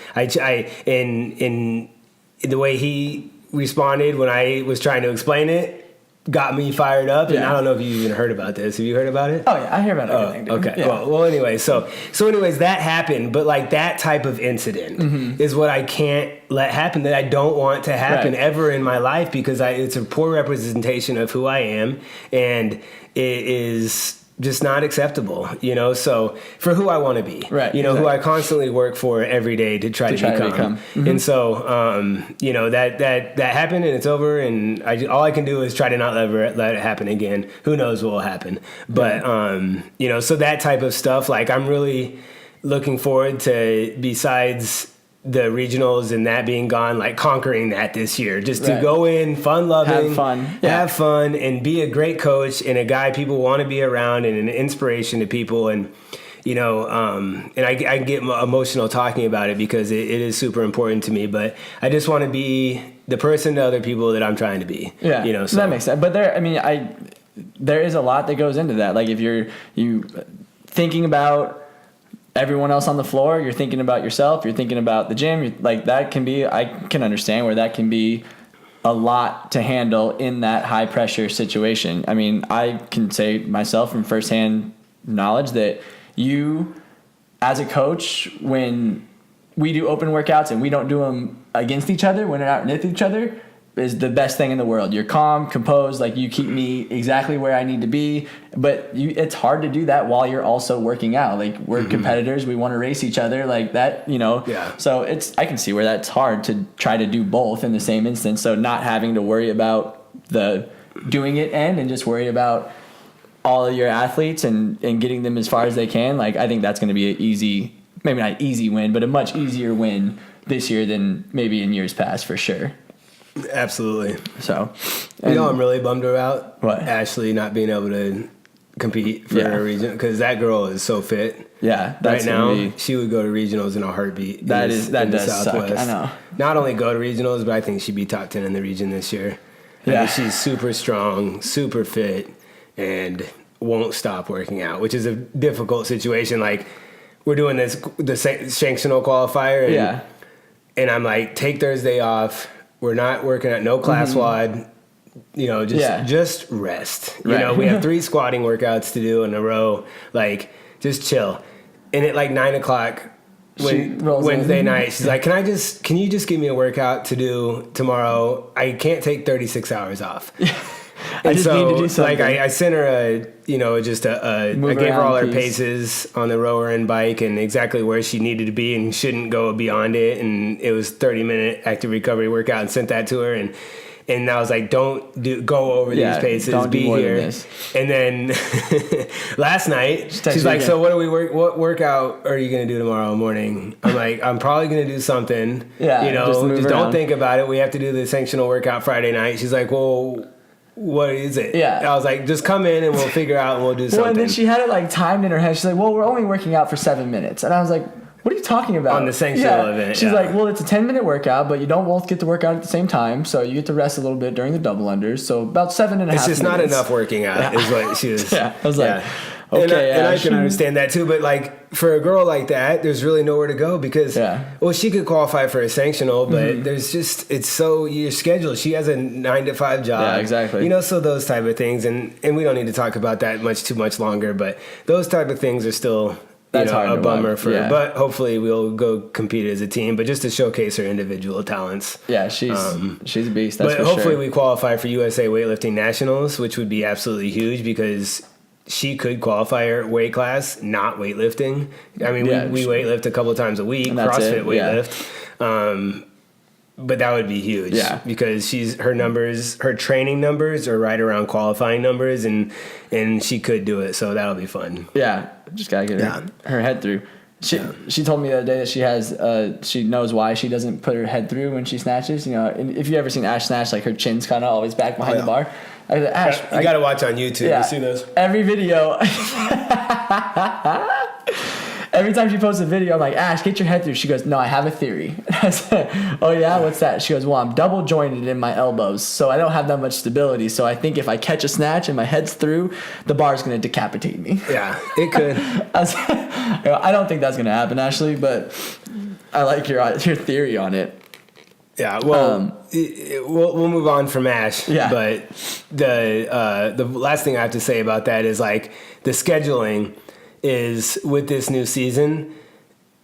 In the way he responded when I was trying to explain it, got me fired up, and I don't know if you even heard about this. Have you heard about it? Oh yeah, I hear about everything. Okay. Yeah. Well, anyway, so anyways, that happened, but like that type of incident is what I can't let happen. That I don't want to happen ever in my life, because it's a poor representation of who I am, and it is just not acceptable, so for who I want to be, who I constantly work for every day to try to become. And so, that happened, and it's over, and all I can do is try to not let it happen again. Who knows what will happen? But, so that type of stuff, like, I'm really looking forward to, besides the regionals and that being gone, like conquering that this year, just to go in fun-loving, have fun, and be a great coach and a guy people want to be around and an inspiration to people. And, and I get emotional talking about it because it is super important to me, but I just want to be the person to other people that I'm trying to be. Yeah. So that makes sense. But there is a lot that goes into that. Like, if you thinking about everyone else on the floor. You're thinking about yourself. You're thinking about the gym. Like that can be, I can understand where that can be a lot to handle in that high pressure situation. I mean, I can say myself from firsthand knowledge that you, as a coach, when we do open workouts and we don't do them against each other, when they're not with each other, is the best thing in the world. You're calm, composed, like you keep me exactly where I need to be. But it's hard to do that while you're also working out. Like we're competitors, we want to race each other like that, you know. Yeah. So I can see where that's hard to try to do both in the same instance. So not having to worry about the doing it end and just worry about all of your athletes and getting them as far as they can. Like I think that's going to be an easy, maybe not easy win, but a much easier win this year than maybe in years past for sure. Absolutely. So, I'm really bummed about what? Ashley not being able to compete for a region, because that girl is so fit. Yeah, right now she would go to regionals in a heartbeat. That does suck. I know. Not only go to regionals, but I think she'd be top 10 in the region this year. Yeah, she's super strong, super fit, and won't stop working out, which is a difficult situation. Like we're doing the sanctional qualifier, and I'm like, take Thursday off. We're not working at no class WOD, just rest. Right. You know, we have 3 squatting workouts to do in a row. Like, just chill. And at like 9:00 Wednesday night, she's like, can you just give me a workout to do tomorrow? I can't take 36 hours off. I just need to do something. Like I sent her I gave her all her paces on the rower and bike and exactly where she needed to be and shouldn't go beyond it. And it was 30-minute active recovery workout and sent that to her. And I was like, go over these paces, be here. And then last night, she's like, so what workout are you going to do tomorrow morning? I'm like, I'm probably going to do something. Yeah, just don't think about it. We have to do the sanctional workout Friday night. She's like, well, what is it? Yeah. I was like, just come in and we'll figure out and we'll do something. Well, and then she had it like timed in her head. She's like, well, we're only working out for 7 minutes. And I was like, what are you talking about? On the sanctional event. She's like, well, it's a 10-minute workout, but you don't both get to work out at the same time. So you get to rest a little bit during the double unders. So about 7.5 minutes. It's just not enough working out is what she was. I was like, okay. And I can understand that too. But like for a girl like that, there's really nowhere to go because, well, she could qualify for a sanctional, but there's just, it's so your schedule. She has a 9-to-5 job. Yeah, exactly. So those type of things. And we don't need to talk about that too much longer, but those type of things are still a bummer but hopefully we'll go compete as a team, but just to showcase her individual talents. Yeah, she's a beast. That's but hopefully we qualify for USA Weightlifting Nationals, which would be absolutely huge because she could qualify her weight class, not weightlifting. I mean, we weightlift a couple of times a week, CrossFit weightlift. But that would be huge because her training numbers are right around qualifying numbers, and she could do it. So that'll be fun. Yeah, just gotta get her head through. She told me the other day that she knows why she doesn't put her head through when she snatches. And if you ever seen Ash snatch, like her chin's kind of always back behind the bar. I said, Ash, you got to watch on YouTube. Yeah, you see those every video. Every time she posts a video, I'm like, Ash, get your head through. She goes, no, I have a theory. I said, oh, yeah? What's that? She goes, well, I'm double jointed in my elbows, so I don't have that much stability. So I think if I catch a snatch and my head's through, the bar's going to decapitate me. Yeah, it could. I don't think that's going to happen, Ashley, but I like your theory on it. Yeah, well, we'll move on from Ash. Yeah. But the last thing I have to say about that is, like, the scheduling is with this new season,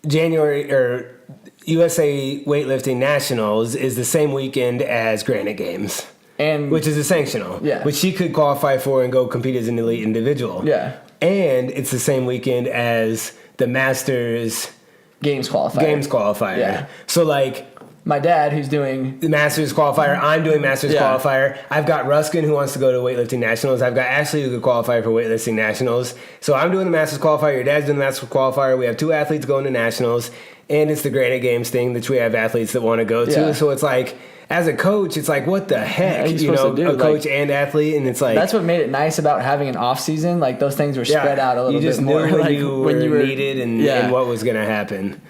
January or USA Weightlifting Nationals is the same weekend as Granite Games, which is a sanctional, which she could qualify for and go compete as an elite individual. Yeah, and it's the same weekend as the Masters Games qualifier. Yeah, so like. My dad, who's doing the Masters qualifier, I'm doing Masters qualifier. I've got Ruskin, who wants to go to Weightlifting Nationals. I've got Ashley, who could qualify for Weightlifting Nationals. So I'm doing the Masters qualifier. Your dad's doing the Masters qualifier. We have 2 athletes going to Nationals, and it's the Granite Games thing, which we have athletes that want to go to. Yeah. So it's like, as a coach, it's like, what the heck? A coach and athlete, and it's like that's what made it nice about having an off season. Like those things were spread out a little bit more. You just knew when you were needed and what was going to happen.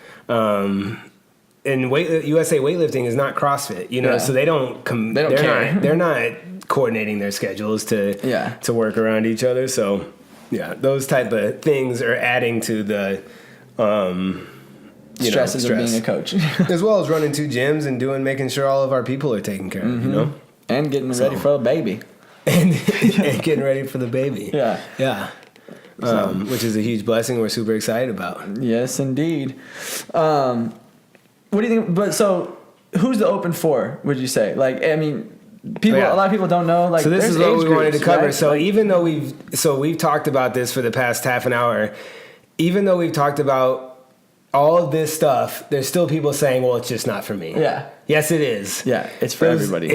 And USA Weightlifting is not CrossFit, so they don't care. They're not coordinating their schedules to work around each other. So, those type of things are adding to the Stresses of being a coach. As well as running 2 gyms and making sure all of our people are taken care of, you know? And getting ready for a baby. And getting ready for the baby. Yeah. Yeah. Which is a huge blessing we're super excited about. Yes, indeed. What do you think? But so, who's the Open for, would you say? Like, I mean, a lot of people don't know. Like, so this is what we wanted to cover. Right? So even though we've talked about this for the past half an hour, even though we've talked about all of this stuff, there's still people saying, well, it's just not for me. Yeah. Yes, it is. Yeah, it's for everybody.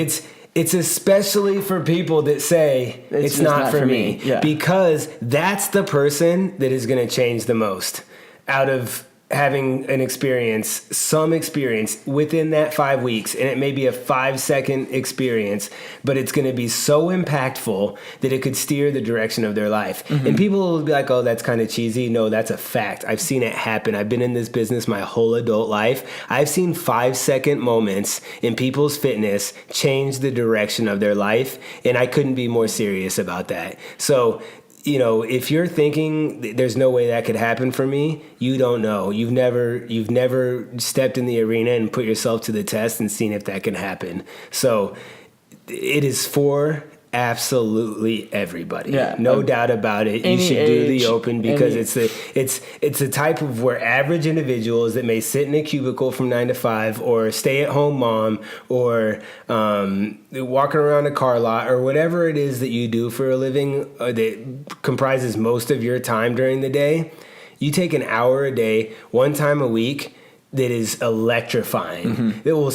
It's especially for people that say it's not for me. Yeah. Because that's the person that is going to change the most out of having some experience within that 5 weeks. And it may be a 5-second experience, but it's going to be so impactful that it could steer the direction of their life. And people will be like, oh, that's kind of cheesy. No, that's a fact. I've seen it happen. I've been in this business my whole adult life. I've seen 5-second moments in people's fitness change the direction of their life. And I couldn't be more serious about that. So, you know, if you're thinking there's no way that could happen for me, you don't know. You've never stepped in the arena and put yourself to the test and seen if that can happen. So it is for absolutely everybody. Yeah, no doubt about it. You should do the Open because it's a type of where average individuals that may sit in a cubicle from 9 to 5 or stay at home mom or walking around a car lot or whatever it is that you do for a living that comprises most of your time during the day. You take an hour a day, 1 time a week that is electrifying. It will,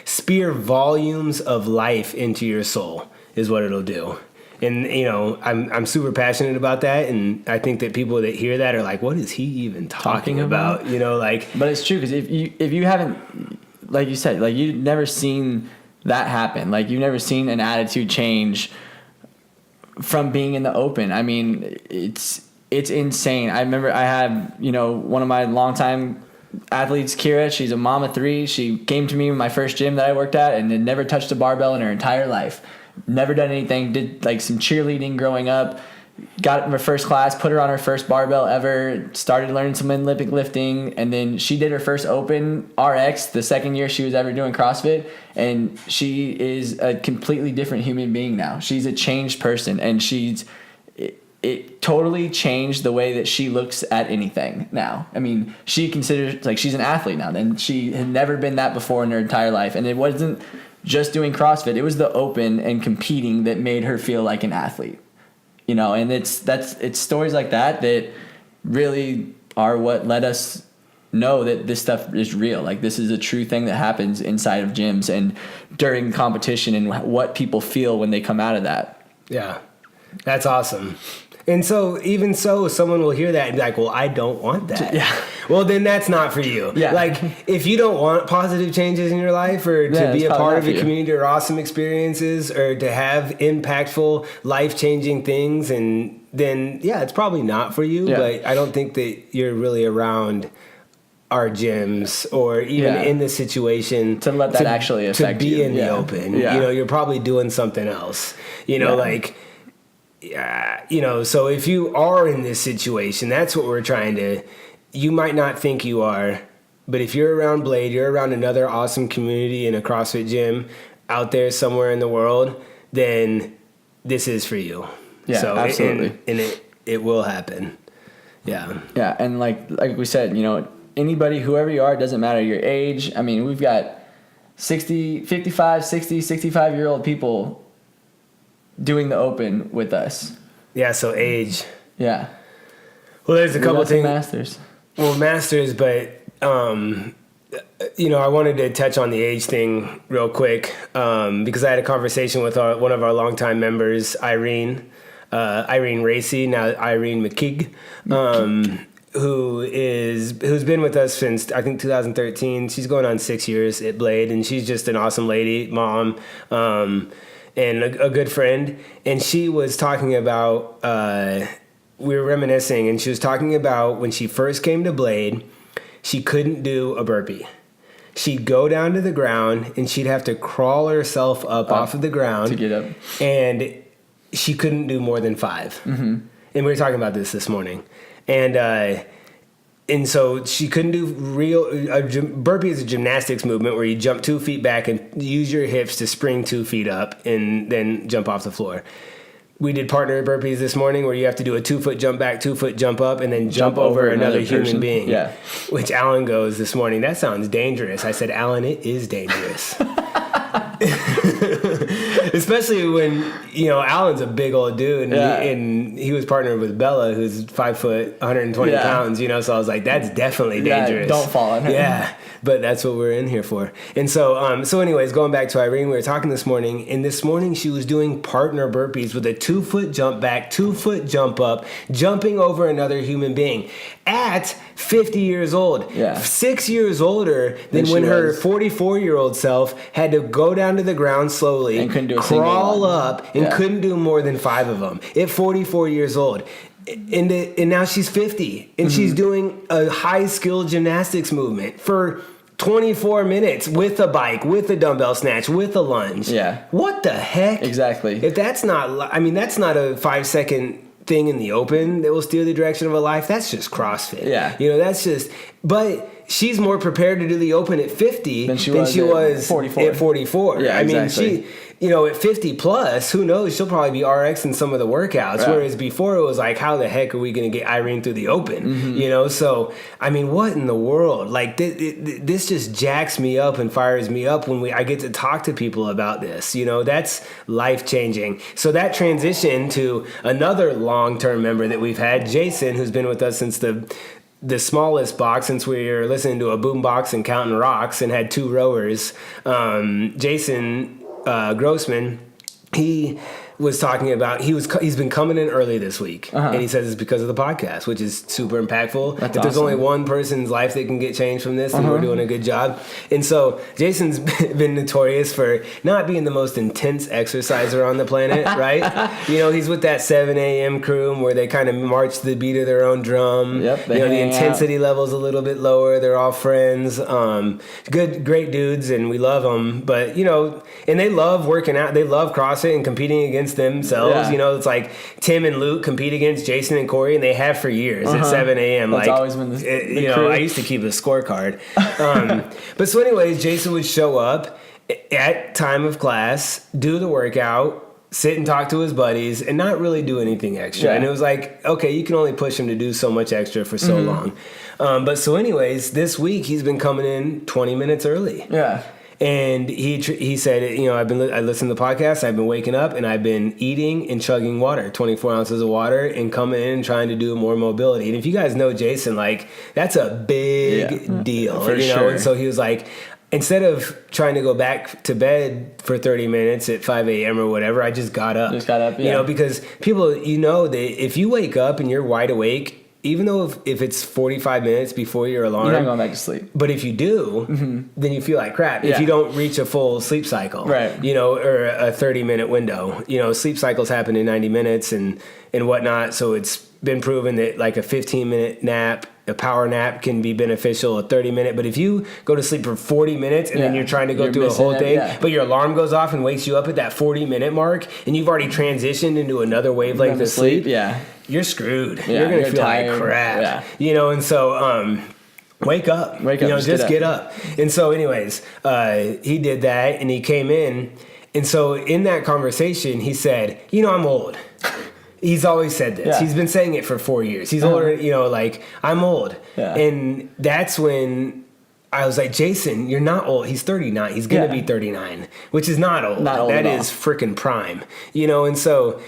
spear volumes of life into your soul is what it'll do. And, you know, I'm super passionate about that. And I think that people that hear that are like, what is he even talking about? You know, like, but it's true. Cause if you haven't, like you said, like you've never seen that happen. Like you've never seen an attitude change from being in the Open. I mean, it's insane. I remember I had, you know, one of my longtime athletes, Kira, she's a mom of 3. She came to me in my first gym that I worked at and had never touched a barbell in her entire life. Never done anything, did like some cheerleading growing up, got in her first class, put her on her first barbell ever, started learning some Olympic lifting, and then she did her first Open RX the second year she was ever doing CrossFit, and she is a completely different human being now. She's a changed person, and it totally changed the way that she looks at anything now. I mean, she considers, like, she's an athlete now, and she had never been that before in her entire life. And it wasn't just doing CrossFit. It was the Open and competing that made her feel like an athlete, you know, and it's stories like that really are what let us know that this stuff is real. Like, this is a true thing that happens inside of gyms and during competition and what people feel when they come out of that. Yeah, that's awesome. And so, even so, someone will hear that and be like, well, I don't want that. Yeah. Well, then that's not for you. Yeah. Like, if you don't want positive changes in your life or to be a part of a community or awesome experiences or to have impactful, life-changing things, and then, yeah, it's probably not for you. Yeah. But I don't think that you're really around our gyms or even in the situation to let that actually affect you. To be in the Open. Yeah. You know, you're probably doing something else. You know, like... Yeah, you know, so if you are in this situation, that's what we're trying to, you might not think you are, but if you're around Blade, you're around another awesome community in a CrossFit gym out there somewhere in the world, then this is for you. Yeah, so absolutely. And it will happen. Yeah. Yeah, and like we said, you know, anybody, whoever you are, it doesn't matter your age. I mean, we've got 55, 60, 65-year-old people doing the Open with us. Yeah, so age. Yeah. Well, there's a couple things. Masters. Well, masters, but you know, I wanted to touch on the age thing real quick because I had a conversation with one of our longtime members, Irene Racy, now Irene McKeag, who's been with us since I think 2013. She's going on 6 years at Blade, and she's just an awesome lady, mom. And a good friend, and she was talking about, we were reminiscing, and she was talking about when she first came to Blade, she couldn't do a burpee. She'd go down to the ground, and she'd have to crawl herself up off of the ground to get up, and she couldn't do more than 5. Mm-hmm. and we were talking about this morning, and so she couldn't do burpee is a gymnastics movement where you jump 2 feet back and use your hips to spring 2 feet up and then jump off the floor. We did partner burpees this morning where you have to do a 2 foot jump back, 2 foot jump up, and then jump over another human being. Yeah. Which Alan goes this morning, that sounds dangerous. I said, Alan, it is dangerous. Especially when, Alan's a big old dude and he was partnered with Bella, who's 5 foot, 120 pounds, so I was like, that's definitely dangerous. Don't fall on her. Yeah. But that's what we're in here for. And so anyways, going back to Irene, we were talking this morning, and this morning she was doing partner burpees with a 2 foot jump back, 2 foot jump up, jumping over another human being at 50 years old. Yeah. 6 years older than when her 44-year-old self had to go down to the ground slowly, and crawl up, and couldn't do more than 5 of them at 44 years old. And now she's 50, and she's doing a high-skill gymnastics movement for 24 minutes with a bike, with a dumbbell snatch, with a lunge. Yeah. What the heck? Exactly. If that's not, that's not a 5-second thing in the open that will steer the direction of a life. That's just CrossFit. Yeah. That's just, but she's more prepared to do the open at 50 than she was 44. At 44. Yeah, exactly. At 50 plus, who knows? She'll probably be RX in some of the workouts. Right. Whereas before it was like, how the heck are we going to get Irene through the open? So, what in the world? Like, this just jacks me up and fires me up when I get to talk to people about this. That's life-changing. So that transition to another long-term member that we've had, Jason, who's been with us since the smallest box, since we were listening to a boom box and counting rocks and had 2 rowers. Jason Grossman, he was talking about he's been coming in early this week, and he says it's because of the podcast, which is super impactful. That's if there's only one person's life that can get changed from this, then we're doing a good job. And so Jason's been notorious for not being the most intense exerciser on the planet, right? He's with that 7 a.m. crew where they kind of march to the beat of their own drum. Yep, the intensity level's a little bit lower. They're all friends, great dudes, and we love them. But and they love working out. They love CrossFit and competing against themselves. It's like Tim and Luke compete against Jason and Corey, and they have for years at 7 a.m. That's always been the I used to keep a scorecard. But so anyways, Jason would show up at time of class, do the workout, sit and talk to his buddies, and not really do anything extra. Yeah. And it was like, okay, you can only push him to do so much extra for so long. But so anyways, this week he's been coming in 20 minutes early. Yeah. And he said, I listened to the podcast, I've been waking up, and I've been eating and chugging water, 24 ounces of water, and coming in and trying to do more mobility. And if you guys know Jason, that's a big deal. For sure. And so he was like, instead of trying to go back to bed for 30 minutes at 5 a.m. or whatever, I just got up. Yeah. Because people, that if you wake up and you're wide awake, even though if it's 45 minutes before your alarm, you're not going back to sleep. But if you do, then you feel like crap. Yeah. If you don't reach a full sleep cycle, right? Or a 30-minute window. Sleep cycles happen in 90 minutes and whatnot. So it's been proven that like a 15-minute nap, a power nap can be beneficial, a 30-minute. But if you go to sleep for 40 minutes and then you're trying to go through a whole thing, but your alarm goes off and wakes you up at that 40-minute mark, and you've already transitioned into another wavelength of sleep, you're screwed. Yeah, you're going to feel tired, like crap. Yeah. And so wake up. Just get up. And so anyways, he did that, and he came in. And so in that conversation, he said, I'm old. He's always said this. Yeah. He's been saying it for 4 years. He's older, I'm old. Yeah. And that's when I was like, Jason, you're not old. He's 39. He's going to be 39, which is not old. Not old. That is freaking prime. And so,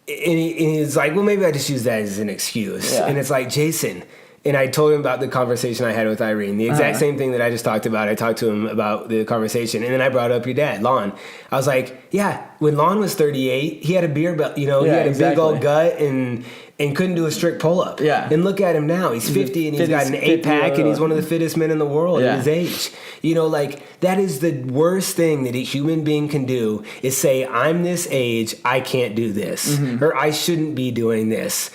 and he's like, well, maybe I just use that as an excuse. Yeah. And it's like, Jason. And I told him about the conversation I had with Irene. The exact same thing that I just talked about. I talked to him about the conversation. And then I brought up your dad, Lon. I was like, yeah, when Lon was 38, he had a beer belt. He had a big old gut and couldn't do a strict pull-up. Yeah. And look at him now. He's 50 and he's got an 8-pack and he's one of the fittest men in the world at his age. That is the worst thing that a human being can do is say, I'm this age, I can't do this. Or I shouldn't be doing this.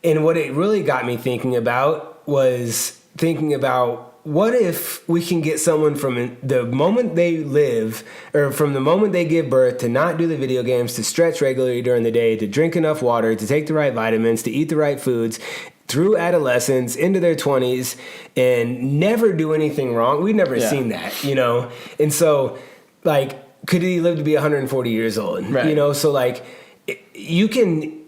And what it really got me thinking about was what if we can get someone from the moment they live, or from the moment they give birth, to not do the video games, to stretch regularly during the day, to drink enough water, to take the right vitamins, to eat the right foods, through adolescence, into their 20s, and never do anything wrong? We've never seen that, you know? And so, like, could he live to be 140 years old? Right. You know, so, like, you can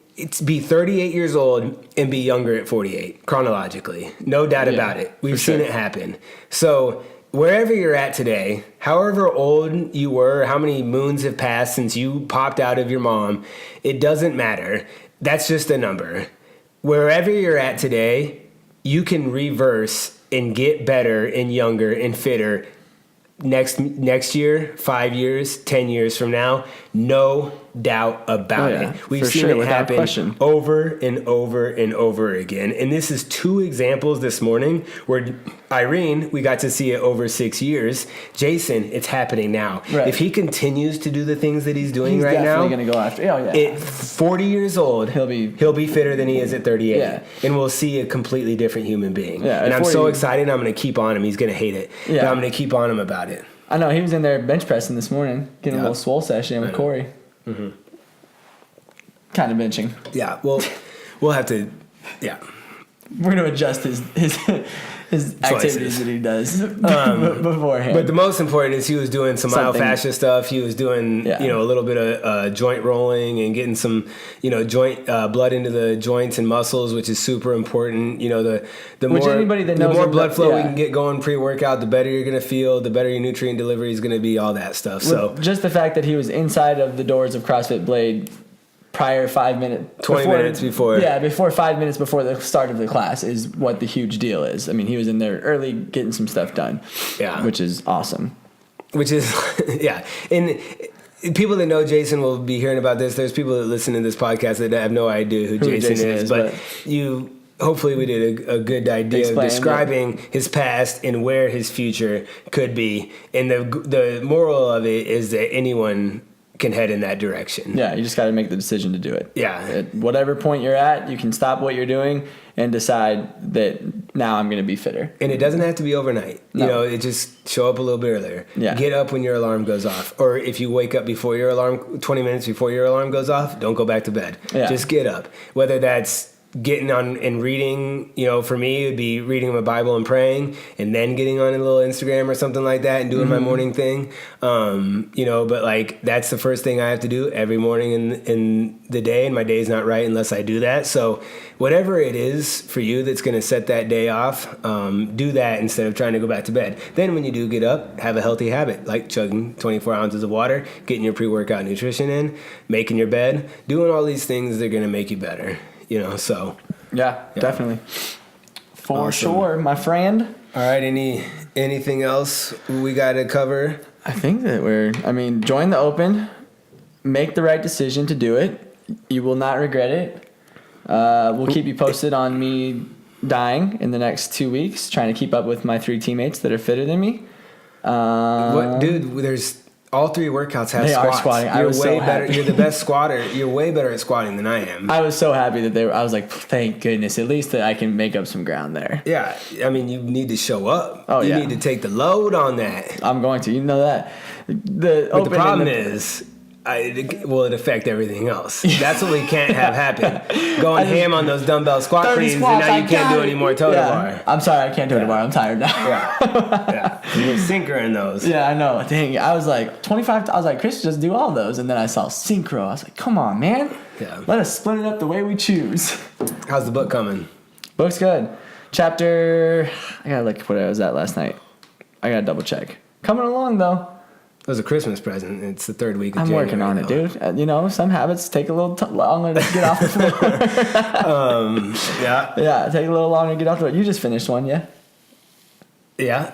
be 38 years old and be younger at 48, chronologically. No doubt about it. We've seen it happen. So wherever you're at today, however old you were, how many moons have passed since you popped out of your mom, it doesn't matter. That's just a number. Wherever you're at today, you can reverse and get better and younger and fitter next year, 5 years, 10 years from now. No doubt about it. We've seen it happen over and over and over again. And this is 2 examples this morning where Irene, we got to see it over 6 years. Jason, it's happening now. Right. If he continues to do the things that he's doing right now, he's definitely going to go after. At 40 years old, he'll be fitter than he is at 38. Yeah. And we'll see a completely different human being. Yeah, and I'm so excited. I'm going to keep on him. He's going to hate it. Yeah. But I'm going to keep on him about it. I know. He was in there bench pressing this morning, getting a little swole session with Corey. Mm-hmm. Kind of benching. Yeah, well, we'll have to, We're going to adjust his activities that he does beforehand. But the most important is he was doing some myofascia stuff. He was doing, a little bit of joint rolling and getting some, joint blood into the joints and muscles, which is super important. You know, the more blood flow we can get going pre-workout, the better you're going to feel, the better your nutrient delivery is going to be, all that stuff. So just the fact that he was inside of the doors of CrossFit Blade prior 5 minutes... 20 minutes before. Yeah, before 5 minutes before the start of the class is what the huge deal is. I mean, he was in there early getting some stuff done. Yeah. Which is awesome. Which is, And people that know Jason will be hearing about this. There's people that listen to this podcast that have no idea who Jason is. But hopefully we did a good idea of describing his past and where his future could be. And the moral of it is that anyone can head in that direction. Yeah, you just got to make the decision to do it. Yeah. At whatever point you're at, you can stop what you're doing and decide that now I'm going to be fitter. And it doesn't have to be overnight. No. It just show up a little bit earlier. Yeah. Get up when your alarm goes off. Or if you wake up before your alarm, 20 minutes before your alarm goes off, don't go back to bed. Yeah. Just get up. Whether that's getting on and reading, for me, it would be reading my Bible and praying, and then getting on a little Instagram or something like that and doing my morning thing. But like, that's the first thing I have to do every morning in the day, and my day's not right unless I do that. So whatever it is for you that's going to set that day off, do that instead of trying to go back to bed. Then when you do get up, have a healthy habit, like chugging 24 ounces of water, getting your pre-workout nutrition in, making your bed, doing all these things that are going to make you better. So. Yeah, definitely. For sure, my friend. All right, anything else we got to cover? I think that join the Open, make the right decision to do it. You will not regret it. We'll keep you posted on me dying in the next 2 weeks, trying to keep up with my 3 teammates that are fitter than me. There's... All 3 workouts have squats. Squatting. You're way better. You're the best squatter. You're way better at squatting than I am. I was so happy that I was like, thank goodness, at least that I can make up some ground there. Yeah, you need to show up. Oh, you need to take the load on that. I'm going to. You know that. The problem is, it affect everything else. That's what we can't have happen. Going ham on those dumbbell squat cleans, and now you can't do any more toe to bar. I'm sorry, I can't do it anymore. I'm tired now. Yeah. You're synchro in those. Yeah, I know. Dang, I was like 25. I was like, Chris, just do all those, and then I saw synchro. I was like, come on, man. Yeah. Let us split it up the way we choose. How's the book coming? Book's good. Chapter. I gotta look what I was at last night. I gotta double check. Coming along though. It was a Christmas present. It's the 3rd week of January. I'm working on it, dude. Some habits take a little longer to get off the floor. Yeah, take a little longer to get off the floor. You just finished one, yeah? Yeah.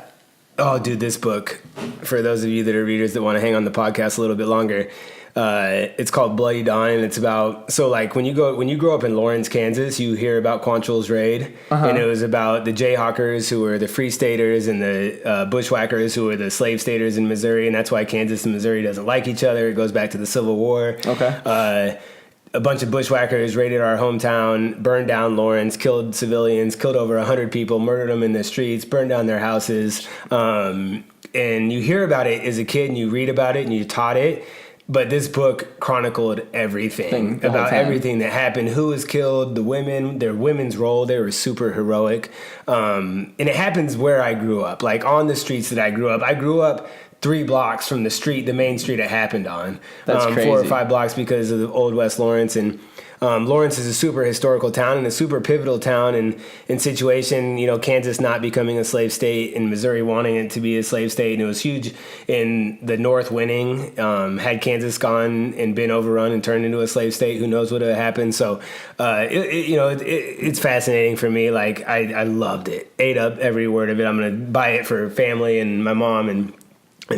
Oh, dude, this book, for those of you that are readers that want to hang on the podcast a little bit longer, it's called Bloody Dawn, and it's about, when you grow up in Lawrence, Kansas, you hear about Quantrill's raid, and it was about the Jayhawkers who were the Free Staters and the Bushwhackers who were the Slave Staters in Missouri, and that's why Kansas and Missouri doesn't like each other. It goes back to the Civil War. Okay. a bunch of bushwhackers raided our hometown, burned down Lawrence, killed civilians, killed over 100 people, murdered them in the streets, burned down their houses. And you hear about it as a kid and you read about it and you taught it. But this book chronicled everything about everything that happened, who was killed, the women, their women's role. They were super heroic. And it happens where I grew up, like on the streets that I grew up. I grew up 3 blocks from the main street it happened on. That's crazy. 4 or 5 blocks because of the old West Lawrence. And Lawrence is a super historical town and a super pivotal town in situation, Kansas not becoming a slave state and Missouri wanting it to be a slave state. And it was huge in the North winning. Had Kansas gone and been overrun and turned into a slave state, who knows what would have happened. So, it's fascinating for me. Like I loved it, ate up every word of it. I'm going to buy it for family and my mom and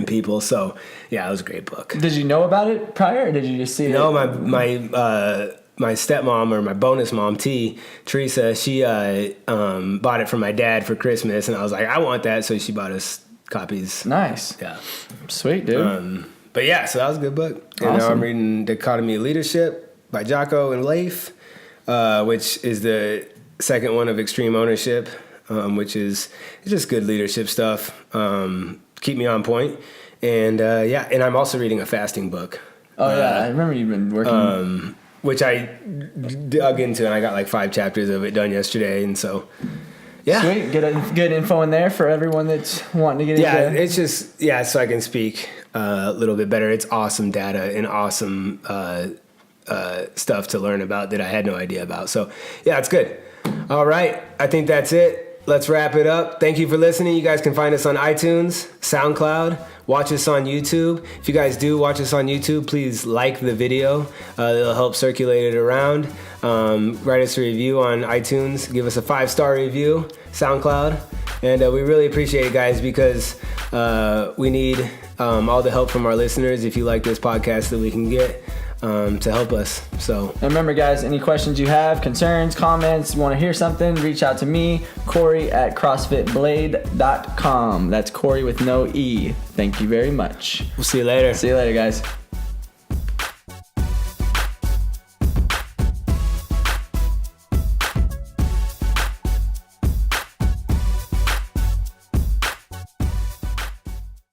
people. So yeah, it was a great book. Did you know about it prior or did you just see it? No, my stepmom or my bonus mom, Teresa, she bought it for my dad for Christmas, and I was like, I want that, so she bought us copies. Nice. Yeah. Sweet, dude. But yeah, so that was a good book. Awesome. And now I'm reading Dichotomy of Leadership by Jocko and Leif, which is the second one of Extreme Ownership, which is just good leadership stuff. Keep me on point. And and I'm also reading a fasting book. Oh, yeah. I remember you've been working. Which I dug into, and I got like 5 chapters of it done yesterday, and so, yeah. Sweet. Good info in there for everyone that's wanting to get into it. Yeah, it's just, so I can speak a little bit better. It's awesome data and awesome stuff to learn about that I had no idea about. So, yeah, it's good. All right. I think that's it. Let's wrap it up. Thank you for listening. You guys can find us on iTunes, SoundCloud, watch us on YouTube. If you guys do watch us on YouTube, please like the video. It'll help circulate it around. Write us a review on iTunes. Give us a 5-star review, SoundCloud. And we really appreciate it, guys, because we need all the help from our listeners. If you like this podcast, that we can get to help us. So, and remember, guys, any questions you have, concerns, comments, you want to hear something, reach out to me, Corey at CrossFitBlade.com. That's Corey with no E. Thank you very much. We'll see you later. See you later, guys.